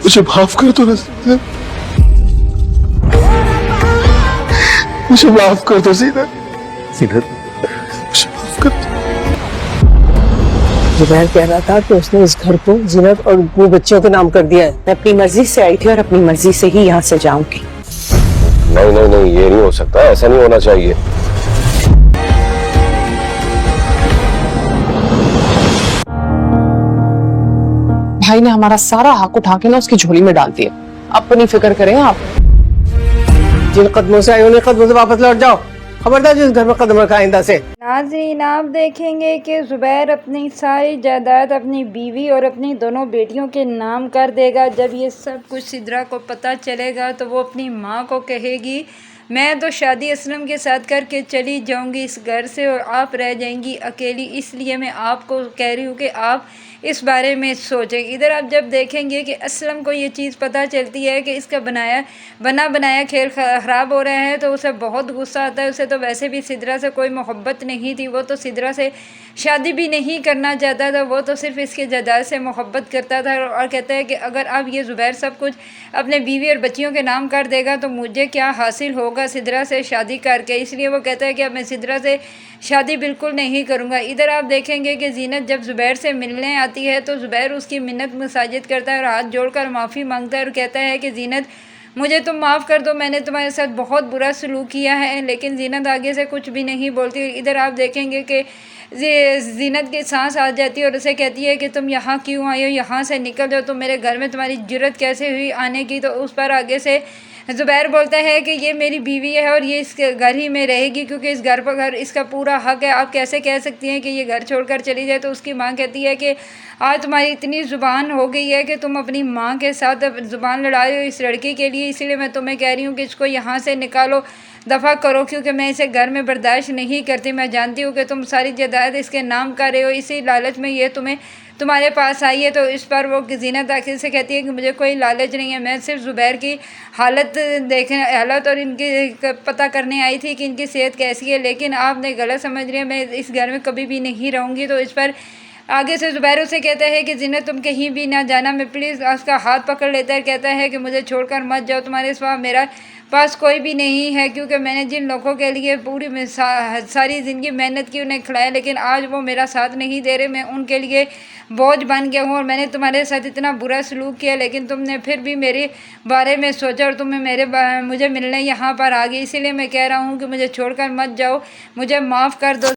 मुझे माफ कर दो ना सीनत, मुझे माफ कर दो सीनत, सीनत मुझे माफ कर दो। जुबैर कह रहा था कि उसने इस घर को जीनत और अपनी बच्चियों के नाम कर दिया है। मैं अपनी मर्जी से आई थी और अपनी मर्जी से ही यहाँ से जाऊंगी। नहीं नहीं नहीं, ये नहीं हो सकता, ऐसा नहीं होना चाहिए। भाई ने हमारा सारा हक उठा के ना उसकी झोली में डाल दिया। अपनी फिक्र करें आप। जिन कदमों से आए उन्हें कदमों से वापस लौट जाओ। खबरदार जिस घर में कदम रखा आइंदा से। नाज़रीन, आप देखेंगे कि ज़ुबैर अपनी सारी जायदाद अपनी बीवी और अपनी दोनों बेटियों के नाम कर देगा। जब ये सब कुछ सिद्रा को पता चलेगा तो वो अपनी माँ को कहेगी मैं तो शादी असलम के साथ करके चली जाऊंगी इस घर से और आप रह जाएंगी अकेली। इसलिए मैं आपको कह रही हूँ कि आप इस बारे में सोचें। इधर आप जब देखेंगे कि असलम को ये चीज़ पता चलती है कि इसका बना बनाया खेल ख़राब हो रहा है तो उसे बहुत गुस्सा आता है। उसे तो वैसे भी सिद्रा से कोई मोहब्बत नहीं थी, वो तो सिद्रा से शादी भी नहीं करना चाहता था, वो तो सिर्फ इसके जायदाद से मोहब्बत करता था। और कहता है कि अगर अब ये ज़ुबैर सब कुछ अपने बीवी और बच्चियों के नाम कर देगा तो मुझे क्या हासिल होगा सिद्रा से शादी करके। इसलिए वो कहता है कि अब मैं सिद्रा से शादी बिल्कुल नहीं करूँगा। इधर आप देखेंगे कि जीनत जब ज़ुबैर से मिलने आती है तो ज़ुबैर उसकी मिन्नत मुसाजिद करता है और हाथ जोड़कर माफ़ी मांगता है और कहता है कि जीनत मुझे तुम माफ़ कर दो, मैंने तुम्हारे साथ बहुत बुरा सलूक किया है। लेकिन जीनत आगे से कुछ भी नहीं बोलती। इधर आप देखेंगे कि जीनत की सांस आ जाती है और उसे कहती है कि तुम यहाँ क्यों आई हो, यहाँ से निकल जाओ, तो मेरे घर में तुम्हारी जुर्रत कैसे हुई आने की। तो उस पर आगे से ज़ुबैर बोलता है कि ये मेरी बीवी है और ये इस घर ही में रहेगी क्योंकि इस घर पर इसका पूरा हक है। आप कैसे कह सकती हैं कि ये घर छोड़कर चली जाए। तो उसकी माँ कहती है कि आज तुम्हारी इतनी ज़ुबान हो गई है कि तुम अपनी माँ के साथ ज़ुबान लड़ा रही हो इस लड़की के लिए, इसीलिए मैं तुम्हें कह रही हूँ कि इसको यहाँ से निकालो, दफ़ा करो, क्योंकि मैं इसे घर में बर्दाश्त नहीं करती। मैं जानती हूँ कि तुम सारी जायदाद इसके नाम कर रहे हो, इसी लालच में ये तुम्हारे पास आई है। तो इस पर वो जीनत आखिर से कहती है कि मुझे कोई लालच नहीं है, मैं सिर्फ ज़ुबैर की हालत और इनकी पता करने आई थी कि इनकी सेहत कैसी है। लेकिन आपने गलत समझ रही है, मैं इस घर में कभी भी नहीं रहूँगी। तो इस पर आगे से ज़ुबैर उसे कहता है कि जीनत तुम कहीं भी ना जाना। मैं प्लीज़ उसका हाथ पकड़ लेता है, कहता है कि मुझे छोड़कर मत जाओ, तुम्हारे सिवा मेरा पास कोई भी नहीं है, क्योंकि मैंने जिन लोगों के लिए पूरी सारी ज़िंदगी मेहनत की उन्हें खिलाया, लेकिन आज वो मेरा साथ नहीं दे रहे, मैं उनके लिए बोझ बन गया हूँ। और मैंने तुम्हारे साथ इतना बुरा सलूक किया लेकिन तुमने फिर भी मेरे बारे में सोचा और तुम्हें मुझे मिलने यहाँ पर आ गई। इसीलिए मैं कह रहा हूँ कि मुझे छोड़कर मत जाओ, मुझे माफ़ कर दो।